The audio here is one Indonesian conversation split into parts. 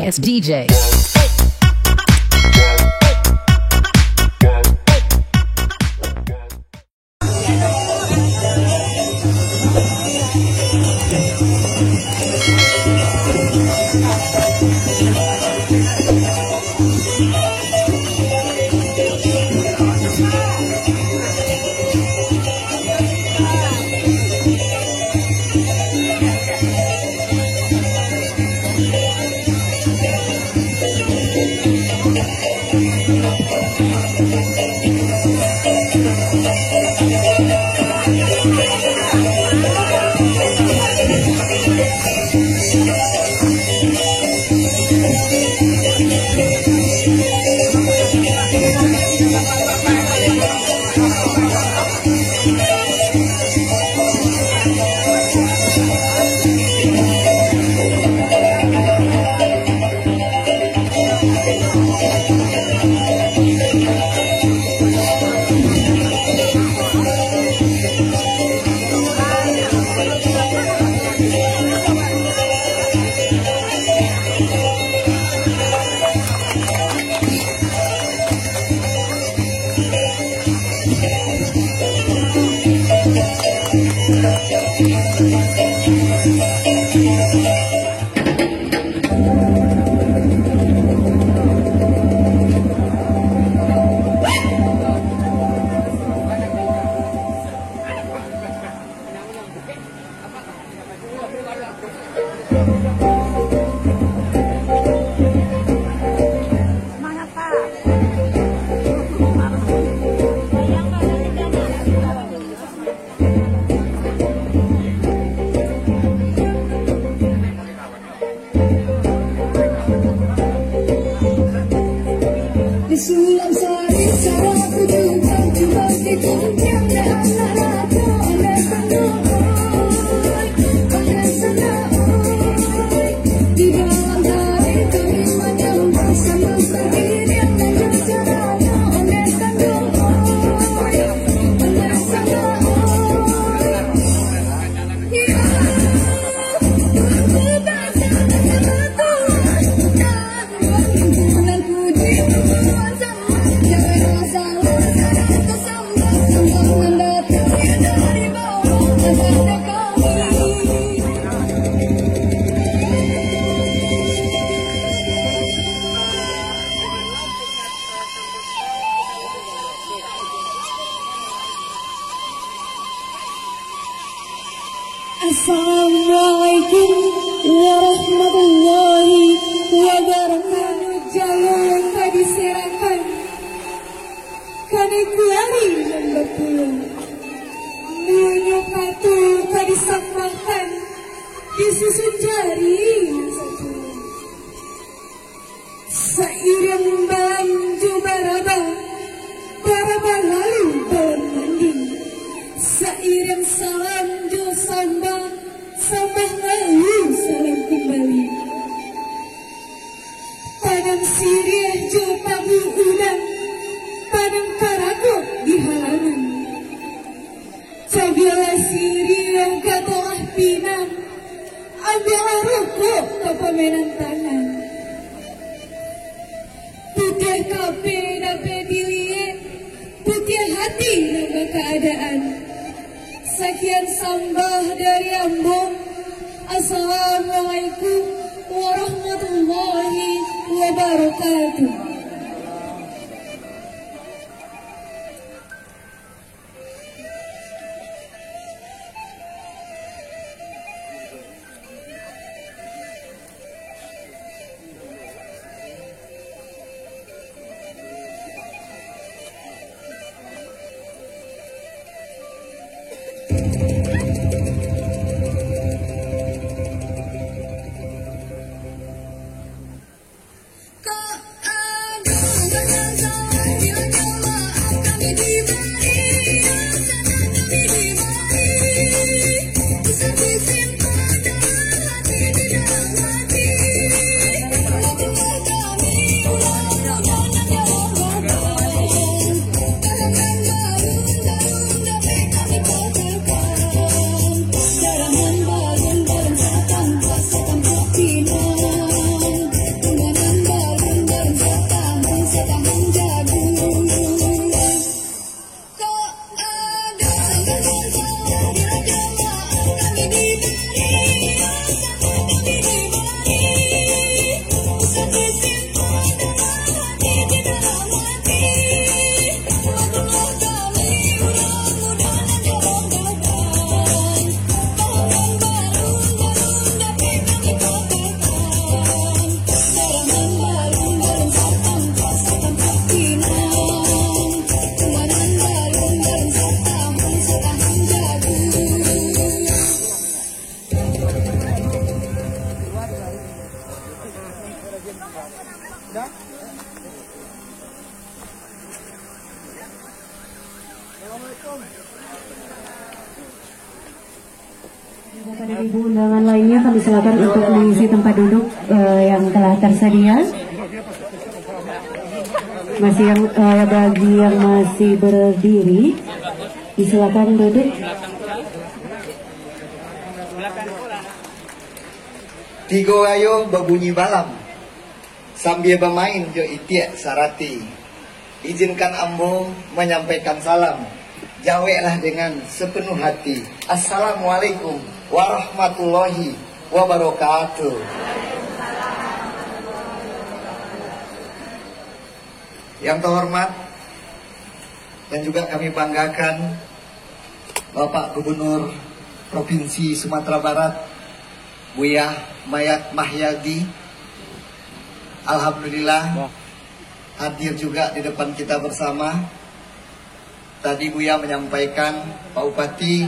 genius DJ. Assalamualaikum warahmatullahi wabarakatuh. Jalur tadi serahkan kani kuari yang berpulang Nunyo patu tadi sampahkan disusun jari yang satu seiring balam jubaraba baraba lalu bermanding seiring salam jo sambah sambah lalu salam kembali padang sirih jo pagu udang padang karago di halaman cabila sirih yang katolah pinang ambil rokok ke pemenan tangan putih kape dapat dilihat putih hati nama keadaan. Sekian sambah dari Ambon. Assalamualaikum warahmatullahi wabarakatuh. Kepada ibu undangan lainnya kami silakan untuk mengisi tempat duduk yang telah tersedia. Masih yang bagi yang masih berdiri, silakan duduk. Tigo ayo berbunyi balam sambil bermain jo itiak sarati. Izinkan ambo menyampaikan salam. Jawablah dengan sepenuh hati. Assalamualaikum warahmatullahi wabarakatuh. Yang terhormat dan juga kami banggakan Bapak Gubernur Provinsi Sumatera Barat Buya Mayat Mahyadi, alhamdulillah hadir juga di depan kita bersama. Tadi Buya menyampaikan Pak Bupati,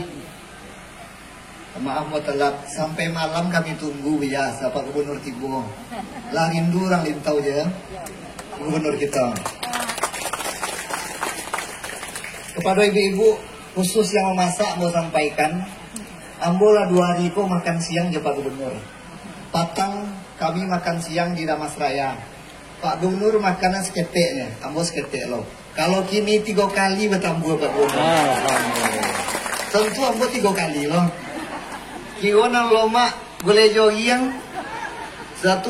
maaf mau telat sampai malam kami tunggu Buya, Pak Gubernur Tibo. Lah rindu orang lintau ya, Gubernur kita. Kepada ibu-ibu khusus yang memasak mau sampaikan, ambolah 2 hari kok makan siang ya Pak Gubernur. Patang kami makan siang di Damas Raya. Pak Gubernur makanan seketeknya, ambo seketek loh. Kalau kini 3 kali bertambah Pak Gubernur. Tentu ambo 3 kali loh. Kiona loma boleh johiang satu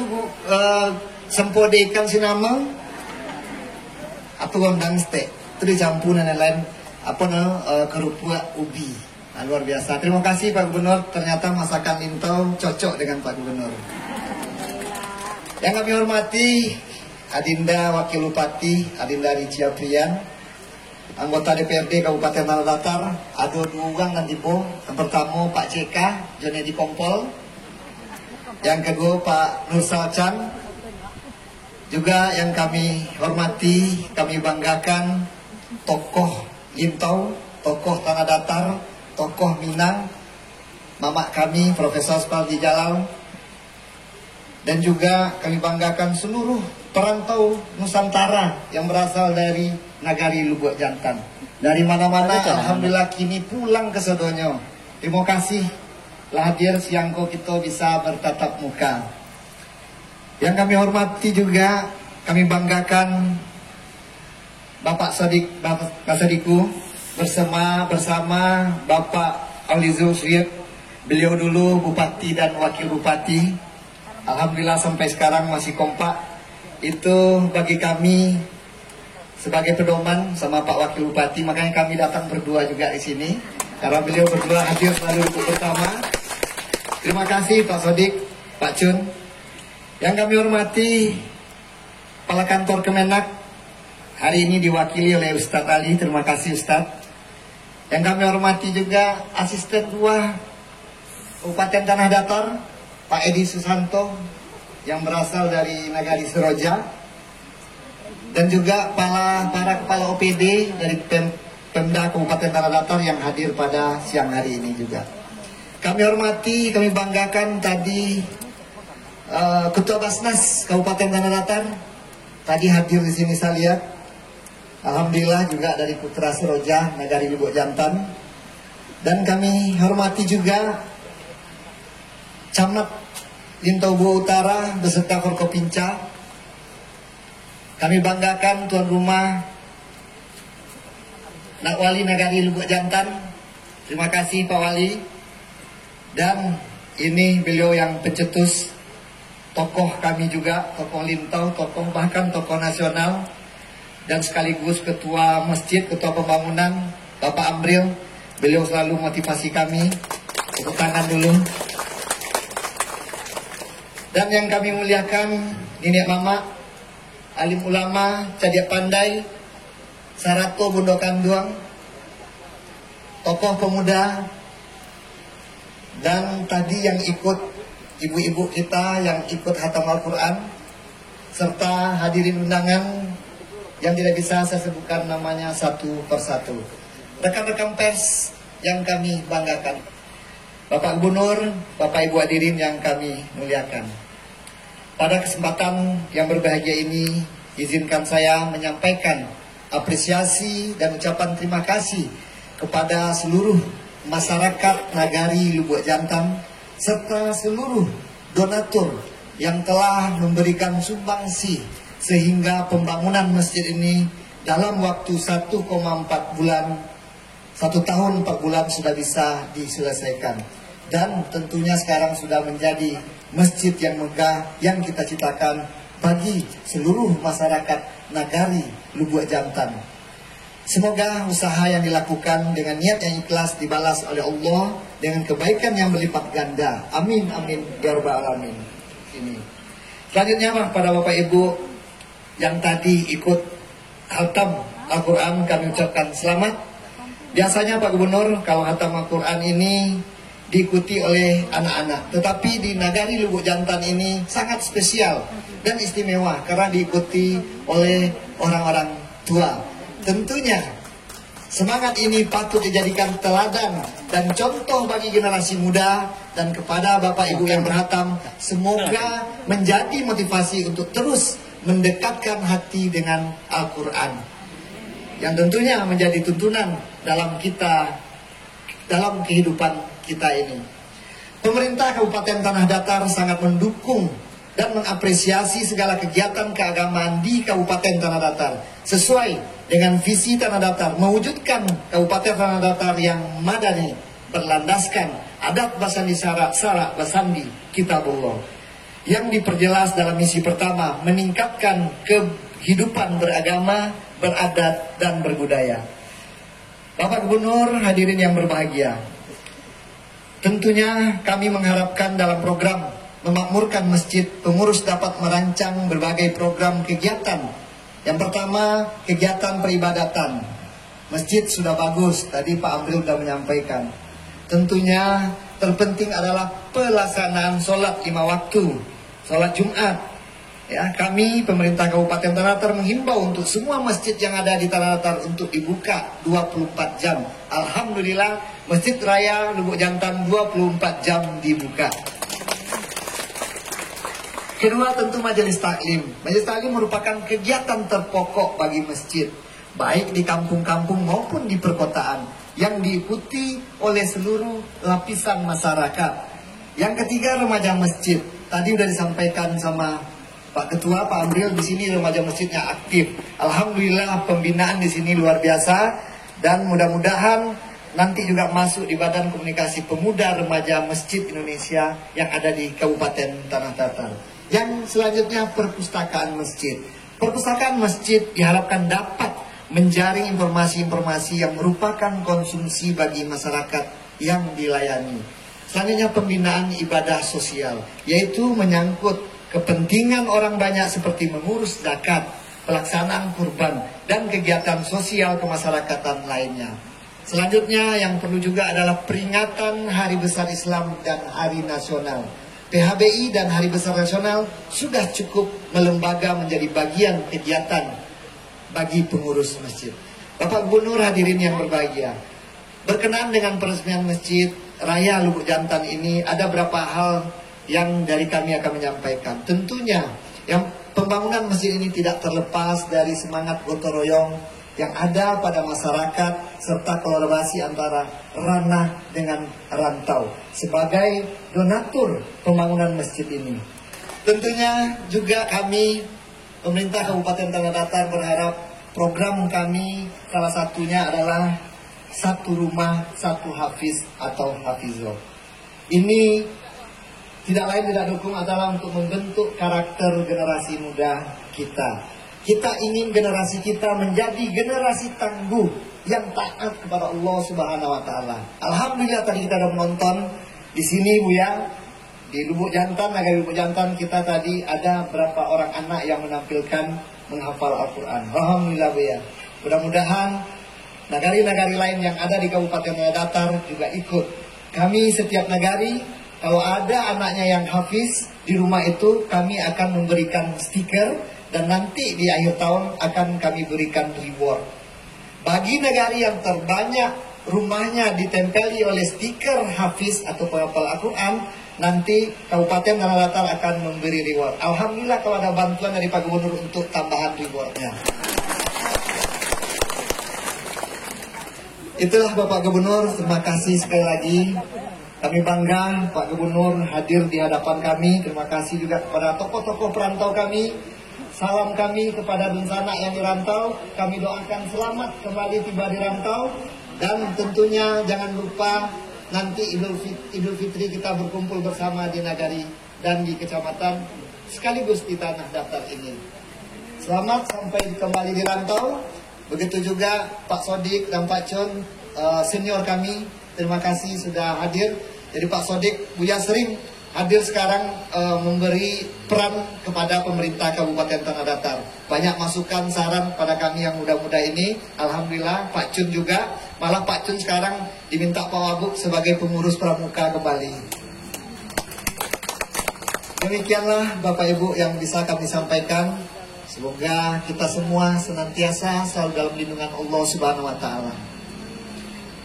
sempodekan sinamang atau gondang steak. Itu dicampuran yang lain apa kerupuk ubi. Nah, luar biasa. Terima kasih Pak Gubernur. Ternyata masakan Lintau cocok dengan Pak Gubernur. Yang kami hormati Adinda Wakil Bupati Adinda Ricia Prian, anggota DPRD Kabupaten Tanah Datar, ada 2 orang nanti po. Yang pertama Pak CK Jonedi Kompol, yang kedua Pak Nur Salcan. Juga yang kami hormati, kami banggakan tokoh Lintau, tokoh Tanah Datar, tokoh Minang, mamak kami Profesor Spaldi Jalal, dan juga kami banggakan seluruh perantau Nusantara yang berasal dari Nagari Lubuk Jantan. Dari mana-mana alhamdulillah kini pulang ke sedonyo. Terima kasih lah hadir siang kok kita bisa bertatap muka. Yang kami hormati juga kami banggakan Bapak Sadiku bersama Bapak Alizul Suyet. Beliau dulu Bupati dan Wakil Bupati. Alhamdulillah sampai sekarang masih kompak. Itu bagi kami sebagai pedoman sama Pak Wakil Bupati. Makanya kami datang berdua juga di sini karena beliau berdua hadir selalu bersama. Terima kasih Pak Sodik, Pak Cun. Yang kami hormati Kepala Kantor Kemenak, hari ini diwakili oleh Ustadz Ali. Terima kasih Ustadz. Yang kami hormati juga Asisten 2 Kabupaten Tanah Datar, Pak Edi Susanto, yang berasal dari Nagari Seroja. Dan juga para kepala OPD dari Pemda Kabupaten Tanah Datar yang hadir pada siang hari ini juga. Kami hormati, kami banggakan tadi Ketua Basnas Kabupaten Tanah Datar tadi hadir di sini saya lihat. Alhamdulillah juga dari Putra Seroja, Nagari Lubuk Jantan. Dan kami hormati juga Camat Lintau Bua Utara beserta Forkopinca. Kami banggakan tuan rumah Nak Wali Nagari Lubuk Jantan. Terima kasih Pak Wali. Dan ini beliau yang pencetus, tokoh kami juga, tokoh Lintau, bahkan tokoh nasional, dan sekaligus ketua masjid, ketua pembangunan, Bapak Amril. Beliau selalu motivasi kami. Tepuk tangan dulu. Dan yang kami muliakan, Nenek Mama, alim ulama, cadiak pandai, Sarato Bondo Kanduang, tokoh pemuda, dan tadi yang ikut ibu-ibu kita yang ikut hatam Al-Quran, serta hadirin undangan yang tidak bisa saya sebutkan namanya satu persatu. Rekan-rekan pers yang kami banggakan, Bapak Gubernur, Bapak Ibu hadirin yang kami muliakan. Pada kesempatan yang berbahagia ini, izinkan saya menyampaikan apresiasi dan ucapan terima kasih kepada seluruh masyarakat Nagari Lubuk Jantan serta seluruh donatur yang telah memberikan sumbangsi sehingga pembangunan masjid ini dalam waktu 1,4 bulan, 1 tahun 4 bulan sudah bisa diselesaikan. Dan tentunya sekarang sudah menjadi masjid yang megah yang kita citakan bagi seluruh masyarakat Nagari Lubuk Jantan. Semoga usaha yang dilakukan dengan niat yang ikhlas dibalas oleh Allah dengan kebaikan yang berlipat ganda. Amin, amin, ya rabbal alamin. Ini. Selanjutnya pada Bapak Ibu yang tadi ikut khatam Al-Quran, kami ucapkan selamat. Biasanya Pak Gubernur kalau khatam Al-Quran ini diikuti oleh anak-anak, tetapi di Nagari Lubuk Jantan ini sangat spesial dan istimewa karena diikuti oleh orang-orang tua. Tentunya semangat ini patut dijadikan teladan dan contoh bagi generasi muda, dan kepada Bapak Ibu yang berhatam, semoga menjadi motivasi untuk terus mendekatkan hati dengan Al-Quran yang tentunya menjadi tuntunan dalam kehidupan kita ini. Pemerintah Kabupaten Tanah Datar sangat mendukung dan mengapresiasi segala kegiatan keagamaan di Kabupaten Tanah Datar sesuai dengan visi Tanah Datar mewujudkan Kabupaten Tanah Datar yang madani, berlandaskan adat basandi syarak basandi kitabullah, yang diperjelas dalam misi pertama meningkatkan kehidupan beragama, beradat dan berbudaya. Bapak Gubernur, hadirin yang berbahagia, tentunya kami mengharapkan dalam program memakmurkan masjid, pengurus dapat merancang berbagai program kegiatan. Yang pertama, kegiatan peribadatan. Masjid sudah bagus, tadi Pak Amril sudah menyampaikan. Tentunya terpenting adalah pelaksanaan sholat 5 waktu, sholat Jumat. Ya, kami pemerintah Kabupaten Tanah Datar menghimbau untuk semua masjid yang ada di Tanah Datar untuk dibuka 24 jam. Alhamdulillah, Masjid Raya Lubuk Jantan 24 jam dibuka. Kedua, tentu majelis taklim. Majelis taklim merupakan kegiatan terpokok bagi masjid, baik di kampung-kampung maupun di perkotaan, yang diikuti oleh seluruh lapisan masyarakat. Yang ketiga, remaja masjid. Tadi sudah disampaikan sama Pak Ketua, Pak Amril, di sini remaja masjidnya aktif. Alhamdulillah pembinaan di sini luar biasa, dan mudah-mudahan nanti juga masuk di Badan Komunikasi Pemuda Remaja Masjid Indonesia yang ada di Kabupaten Tanah Datar. Yang selanjutnya, perpustakaan masjid. Perpustakaan masjid diharapkan dapat menjaring informasi-informasi yang merupakan konsumsi bagi masyarakat yang dilayani. Selanjutnya, pembinaan ibadah sosial, yaitu menyangkut kepentingan orang banyak seperti mengurus zakat, pelaksanaan kurban, dan kegiatan sosial kemasyarakatan lainnya. Selanjutnya yang perlu juga adalah peringatan Hari Besar Islam dan Hari Nasional. PHBI dan Hari Besar Nasional sudah cukup melembaga menjadi bagian kegiatan bagi pengurus masjid. Bapak Gubernur, hadirin yang berbahagia, berkenaan dengan peresmian Masjid Raya Lubuk Jantan ini, ada beberapa hal yang dari kami akan menyampaikan. Tentunya yang pembangunan masjid ini tidak terlepas dari semangat gotong royong yang ada pada masyarakat serta kolaborasi antara ranah dengan rantau sebagai donatur pembangunan masjid ini. Tentunya juga kami pemerintah Kabupaten Tanah Datar berharap program kami salah satunya adalah 1 rumah 1 hafiz atau hafizoh. Ini tidak lain tidak dukung adalah untuk membentuk karakter generasi muda kita. Kita ingin generasi kita menjadi generasi tangguh yang taat kepada Allah Subhanahu wa taala. Alhamdulillah tadi kita sudah menonton di sini Buya, di Lubuk Jantan, Nagari Lubuk Jantan kita tadi ada berapa orang anak yang menampilkan menghafal Al-Quran. Alhamdulillah Buya. Mudah-mudahan nagari-nagari lain yang ada di Kabupaten Tanah Datar juga ikut. Kami setiap nagari, kalau ada anaknya yang hafiz di rumah itu, kami akan memberikan stiker dan nanti di akhir tahun akan kami berikan reward. Bagi nagari yang terbanyak rumahnya ditempeli oleh stiker hafiz atau penghafal Al-Quran, nanti Kabupaten Tanah Datar akan memberi reward. Alhamdulillah kalau ada bantuan dari Pak Gubernur untuk tambahan rewardnya. Itulah Bapak Gubernur, terima kasih sekali lagi. Kami bangga Pak Gubernur hadir di hadapan kami. Terima kasih juga kepada tokoh-tokoh perantau kami. Salam kami kepada Dunsana yang dirantau. Kami doakan selamat kembali tiba di rantau. Dan tentunya jangan lupa nanti Idul Fitri kita berkumpul bersama di Nagari dan di kecamatan sekaligus di tanah datar ini. Selamat sampai kembali di rantau. Begitu juga Pak Sodik dan Pak Chon, senior kami, terima kasih sudah hadir. Jadi Pak Sodik, Buya sering hadir sekarang memberi peran kepada pemerintah Kabupaten Tanah Datar. Banyak masukan, saran pada kami yang muda-muda ini. Alhamdulillah, Pak Chun juga. Malah Pak Chun sekarang diminta Pak Wagub sebagai pengurus pramuka kembali. Demikianlah Bapak Ibu yang bisa kami sampaikan. Semoga kita semua senantiasa selalu dalam lindungan Allah Subhanahu wa Ta'ala.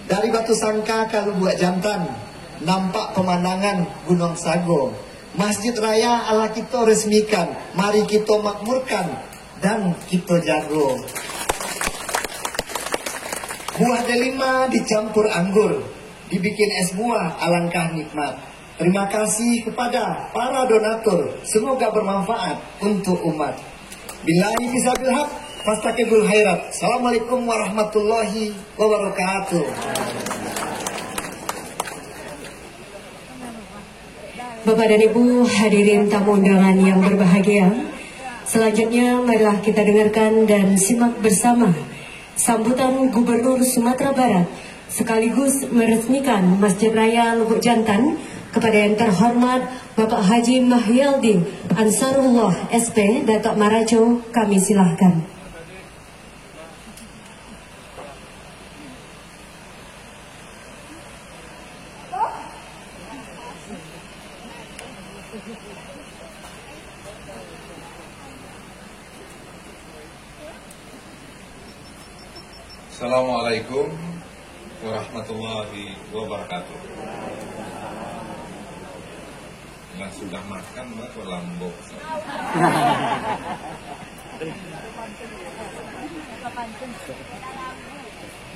Dari Batu Sangka ke Lubuk Jantan, nampak pemandangan Gunung Sago. Masjid Raya ala kita resmikan, mari kita makmurkan dan kita jago. Buah delima dicampur anggur, dibikin es buah, alangkah nikmat. Terima kasih kepada para donatur, semoga bermanfaat untuk umat. Billahi bisabil haq, fastaqibul khairat. Assalamualaikum warahmatullahi wabarakatuh. Bapak dan Ibu hadirin tamu undangan yang berbahagia, selanjutnya marilah kita dengarkan dan simak bersama sambutan Gubernur Sumatera Barat sekaligus meresmikan Masjid Raya Lubuk Jantan kepada yang terhormat Bapak Haji Mahyaldi Ansarullah SP Datuk Marajo. Kami silahkan. Assalamualaikum warahmatullahi wabarakatuh. Nah, sudah makan atau lambok?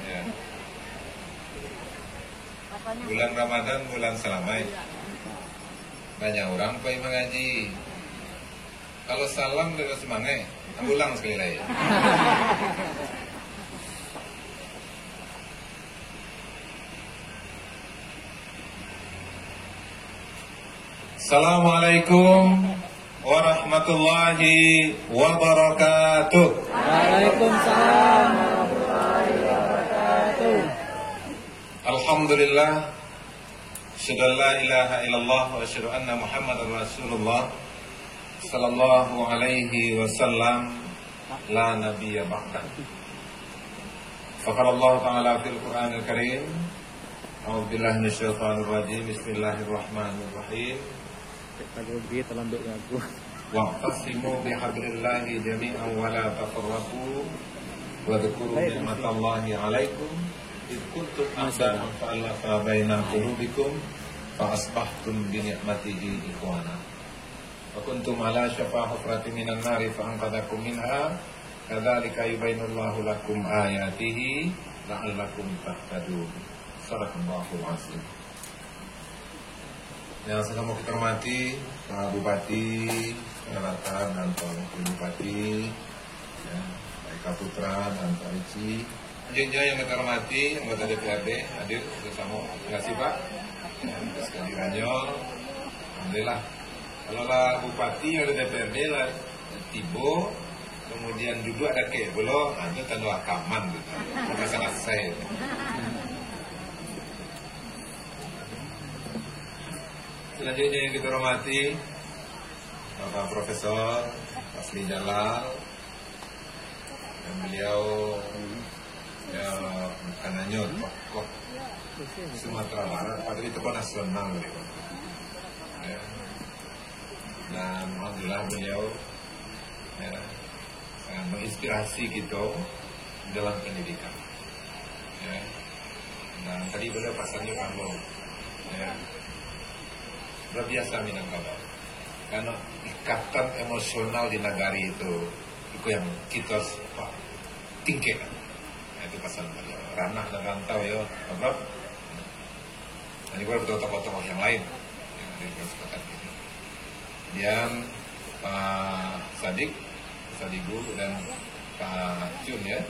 Ya. Bulan Ramadan, bulan Salamai. Banyak orang pergi mengaji. Kalau salam dengan semangat, ulang sekali lagi. Assalamualaikum warahmatullahi wabarakatuh. Waalaikumsalam warahmatullahi wabarakatuh. Alhamdulillah, asyhadu an la ilaha illallah wa asyhadu anna Muhammadar Rasulullah sallallahu alaihi wasallam, la nabiyya ba'dah. Faqala Allah Ta'ala fil Qur'anil Karim, a'udzu billahi minasyaitonir rajim, bismillahirrahmanirrahim. Wa'tasimu bihablillahi jami'an wa la tafarraqu wa dzkuru ni'matallahi 'alaikum id kuntum a'da'an fa'alafa baina qulubikum fa asbahtum bi ni'matihi ikhwana wa kuntum 'ala shafa hufratin minan nari fa anqadhakum minha kadzalika yubayyinullahu lakum ayatihi la'allakum tahtadun. Sadaqallahul 'azim. Yang sedang mau kita hormati Pak Bupati Tanah dan Pak Wakil Bupati, ya, Pak Eka Putra dan Pak Ricci. Selanjutnya yang kita hormati anggota DPRD hadir bersama. Terima kasih Pak. Ya, sekali Ranyol. Alhamdulillah. Kalau lah Bupati ada DPRD lah tibo, kemudian duduk ada kebelo, itu tanda akaman gitu. Maka sangat saya. Selanjutnya yang kita hormati Bapak Profesor Fasli Jalal, dan beliau ya bukan hanya tokoh Sumatera Barat, tapi tokoh nasional beliau. Ya. Dan alhamdulillah beliau ya, sangat menginspirasi kita dalam pendidikan. Ya. Dan tadi beliau pasangnya kamu. Ya. Luar biasa Minangkabau, karena ikatan emosional di Nagari itu yang kita tingkatkan. Itu pasal beliau. ranah dan rantau ya, sebab dan juga tokoh-tokoh yang lain yang ada di kesempatan ini. Kemudian Pak Sadigu dan Pak Cun ya.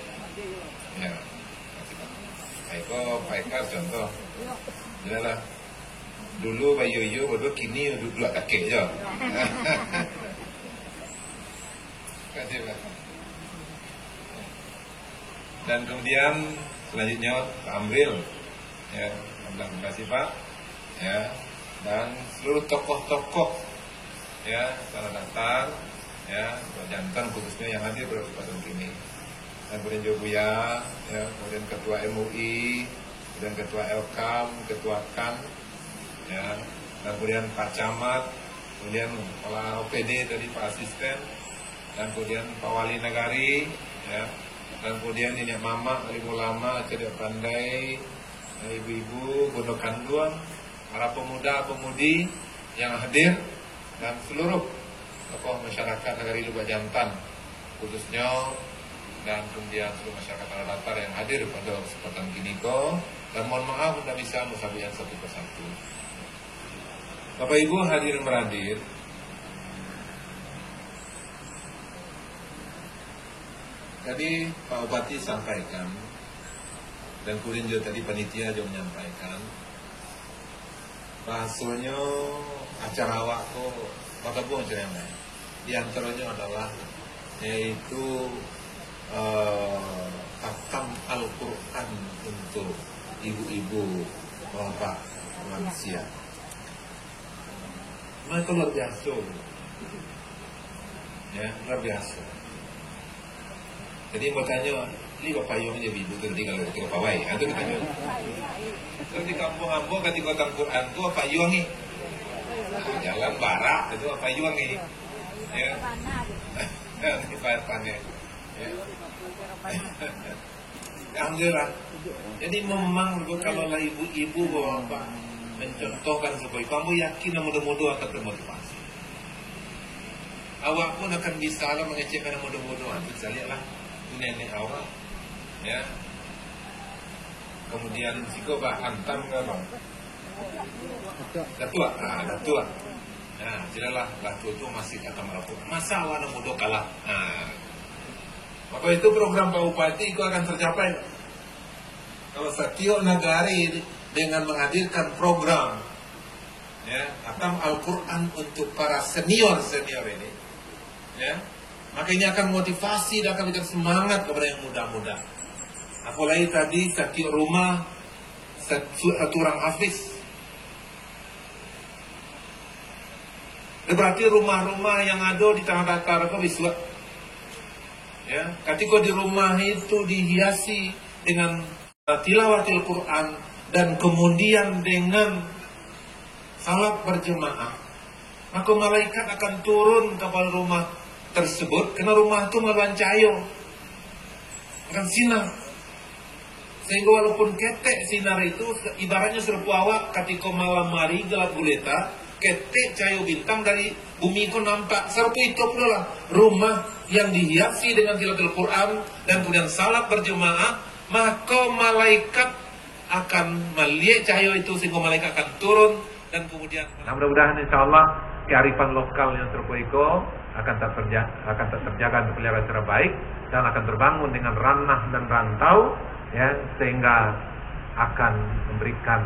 Ya, Pak Eka contoh. Jelaslah. Dulu Pak Yoyo berdua, kini dua kakek je. Kasih Pak. Dan kemudian selanjutnya Pak Amril, ya, terima kasih Pak, ya, dan seluruh tokoh-tokoh, ya, Tanah Datar, ya, jantan khususnya yang hadir pada kesempatan ini. Dan kemudian Jobuya, ya, kemudian Ketua MUI, kemudian Ketua Elkam, Ketua KAN, ya, dan kemudian Pak Camat, kemudian Kepala OPD tadi Pak Asisten, dan kemudian Pak Wali Nagari, ya, dan kemudian Nenek Mama, alim ulama, cerdik pandai, ibu-ibu, Bondo Kanduan, para pemuda-pemudi yang hadir, dan seluruh tokoh masyarakat Nagari Lubuk Jantan, khususnya, dan kemudian seluruh masyarakat Tanah Datar yang hadir pada kesempatan Kiniko, dan mohon maaf tidak bisa musabihan satu persatu. Bapak Ibu hadirin beradir, tadi Pak Bupati sampaikan, dan kemudian juga tadi panitia juga menyampaikan, bahasanya acara waktu Kota Buang Ceremai, di antaranya adalah yaitu khatam Al-Quran untuk ibu-ibu bapak lansia. Mereka luar biasa, ya, luar biasa. Jadi mau tanya, ini bapak yang jadi ibu tadi kalau ketika pawai, itu kita tanya. Terus di kampung-kampung ketika kota Quran itu apa yuang ni? Jalan barak itu apa yuang ni? Ya, ini panen. Ya. Alhamdulillah. Jadi memang kalau lah ibu-ibu bapak mencontohkan supaya kamu yakin dan mudah-mudahan akan termotivasi. Awak pun akan bisa lah mengecekkan mudah-mudahan. Bisa lihatlah nenek awak, ya. Kemudian siko bah hantam kan bang. Datua. Nah, jelaslah Datua itu masih kata melaku. Masa awak nak mudah kalah. Nah, maka itu program Pak Bupati itu akan tercapai. Kalau Satyo Nagari dengan menghadirkan program, ya, khatam Al-Quran untuk para senior ini, ya, maka ini akan motivasi dan akan memberikan semangat kepada yang muda-muda. Apalagi tadi Satyo rumah satu orang hafiz. Berarti rumah-rumah yang ada di Tanah Datar itu bisa, ya, ketika di rumah itu dihiasi dengan tilawatil Quran dan kemudian dengan salat berjemaah, maka malaikat akan turun kepada rumah tersebut, karena rumah itu melawan cahaya, akan sinar, sehingga walaupun ketek sinar itu ibaratnya serupa awak ketika malam hari gelap gulita, ketek cahaya bintang dari bumi itu nampak. Serupa itu pula lah rumah yang dihiasi dengan tilawatil Quran dan kemudian salat berjemaah, maka malaikat akan melihat cahaya itu sehingga malaikat akan turun dan kemudian. Nah, mudah-mudahan insya Allah kearifan lokal yang terpoiko akan terjaga dan terpelihara secara baik dan akan terbangun dengan ranah dan rantau, ya, sehingga akan memberikan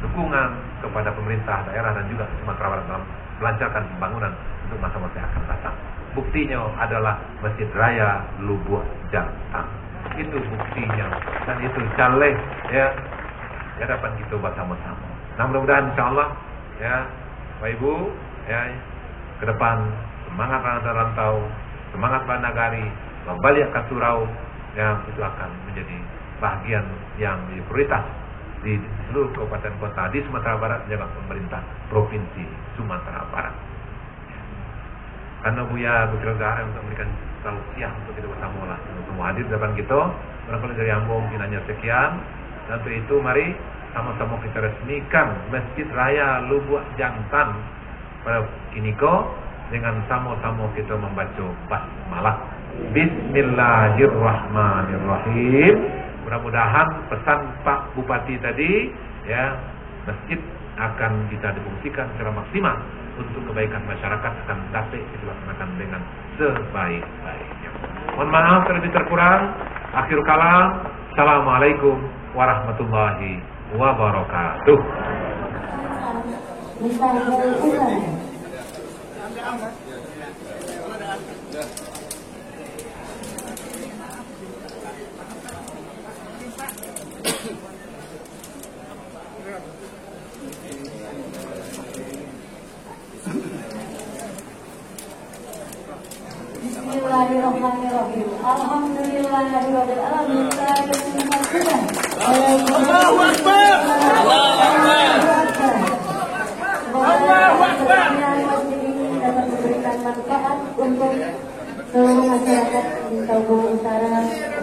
dukungan kepada pemerintah daerah dan juga Sumatera Barat dalam melancarkan pembangunan untuk masa-masa yang akan datang. Buktinya adalah Masjid Raya Lubuk Jantan. Itu buktinya, dan itu caleh, ya, di hadapan kita bersama-sama. Nah, mudah-mudahan insya Allah, ya, Bapak Ibu, ya, ke depan semangat rantau, semangat Nagari, balik ke surau, yang itu akan menjadi bagian yang menjadi prioritas di seluruh kabupaten kota di Sumatera Barat dan juga pemerintah provinsi Sumatera Barat. Karena Buya Bukirogara untuk memberikan tausiah untuk kita bersama lah, untuk semua hadir di depan kita. Barangkali dari Ambon mungkin hanya sekian. Dan untuk itu mari sama-sama kita resmikan Masjid Raya Lubuk Jantan pada Kiniko dengan sama-sama kita membaca basmalah. Bismillahirrahmanirrahim. mudah-mudahan pesan Pak Bupati tadi, ya, masjid akan bisa difungsikan secara maksimal untuk kebaikan masyarakat akan dapat dilaksanakan dengan sebaik-baiknya. Mohon maaf terlebih terkurang. Akhir kalam, assalamualaikum warahmatullahi wabarakatuh. Bismillahirrahmanirrahim. Alhamdulillahirabbil alamin. Allahu Akbar. Allahu Akbar. Allahu Akbar. Masjid ini dapat memberikan manfaat untuk seluruh masyarakat di Togo Utara,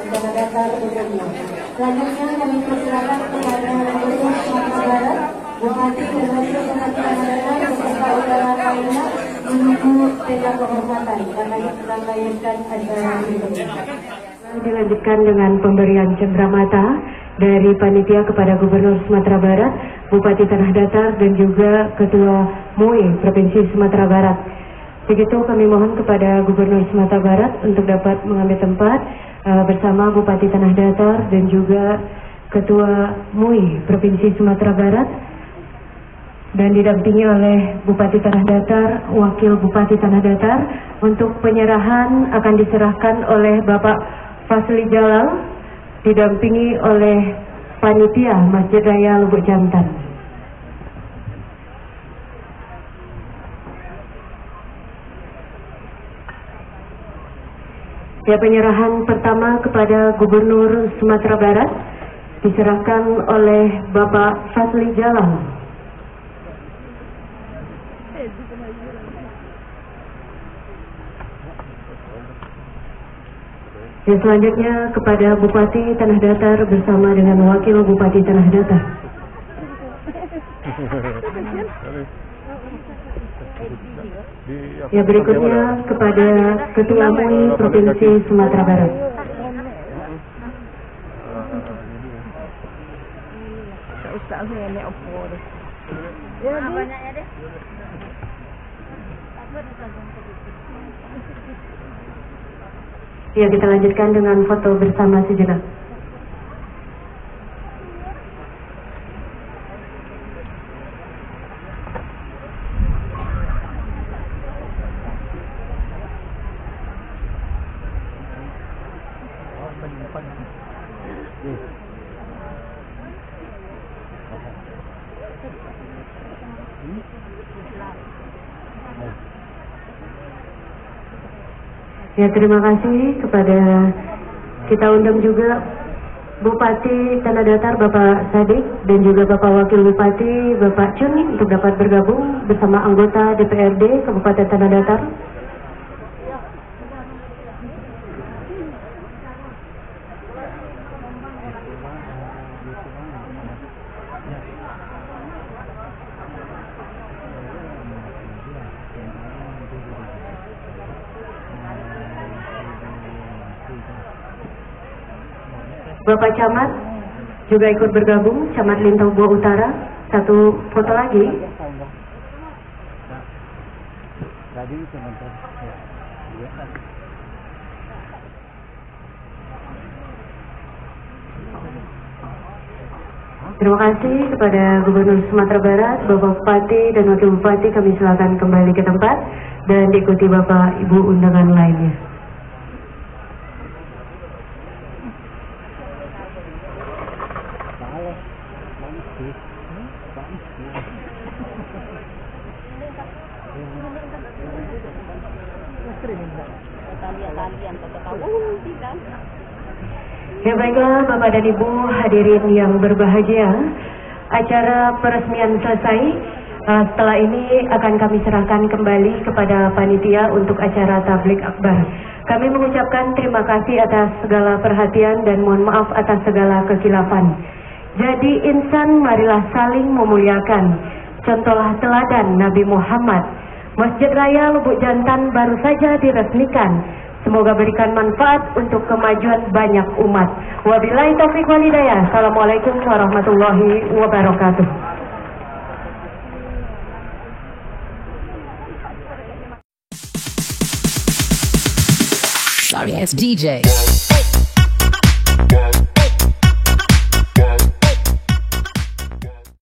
Tanah Datar, umumnya. Selanjutnya kami persilakan kepada Gubernur Sumatera Barat, Bupati dan Wakil Bupati Tanah Datar beserta udara lainnya menuju tenda kehormatan karena sedang melayangkan acara berikutnya. Dilanjutkan dengan pemberian cendramata dari panitia kepada Gubernur Sumatera Barat, Bupati Tanah Datar dan juga Ketua MUI Provinsi Sumatera Barat. Begitu kami mohon kepada Gubernur Sumatera Barat untuk dapat mengambil tempat bersama Bupati Tanah Datar dan juga Ketua MUI Provinsi Sumatera Barat dan didampingi oleh Bupati Tanah Datar, Wakil Bupati Tanah Datar. Untuk penyerahan akan diserahkan oleh Bapak Fasli Jalal didampingi oleh Panitia Masjid Raya Lubuk Jantan. Ya, penyerahan pertama kepada Gubernur Sumatera Barat diserahkan oleh Bapak Fasli Jalal. Ya, selanjutnya kepada Bupati Tanah Datar bersama dengan Wakil Bupati Tanah Datar. Ya, berikutnya kepada Ketua MUI Provinsi Sumatera Barat. Ya, kita lanjutkan dengan foto bersama sejenak. Ya, terima kasih kepada kita undang juga Bupati Tanah Datar Bapak Sadik dan juga Bapak Wakil Bupati Bapak Chun untuk dapat bergabung bersama anggota DPRD Kabupaten Tanah Datar. Bapak Camat juga ikut bergabung, Camat Lintau Bua Utara. Satu foto lagi. Terima kasih kepada Gubernur Sumatera Barat, Bapak Bupati dan Wakil Bupati. Kami silakan kembali ke tempat dan diikuti Bapak Ibu undangan lainnya. Ya, baiklah Bapak dan Ibu hadirin yang berbahagia, acara peresmian selesai. Setelah ini akan kami serahkan kembali kepada panitia untuk acara tablik akbar. Kami mengucapkan terima kasih atas segala perhatian dan mohon maaf atas segala kekilafan. Jadi insan, marilah saling memuliakan. Contohlah teladan Nabi Muhammad. Masjid Raya Lubuk Jantan baru saja diresmikan. Semoga berikan manfaat untuk kemajuan banyak umat. Wabillahi taufiq wal hidayah. Assalamualaikum warahmatullahi wabarakatuh. Sorry, it's DJ.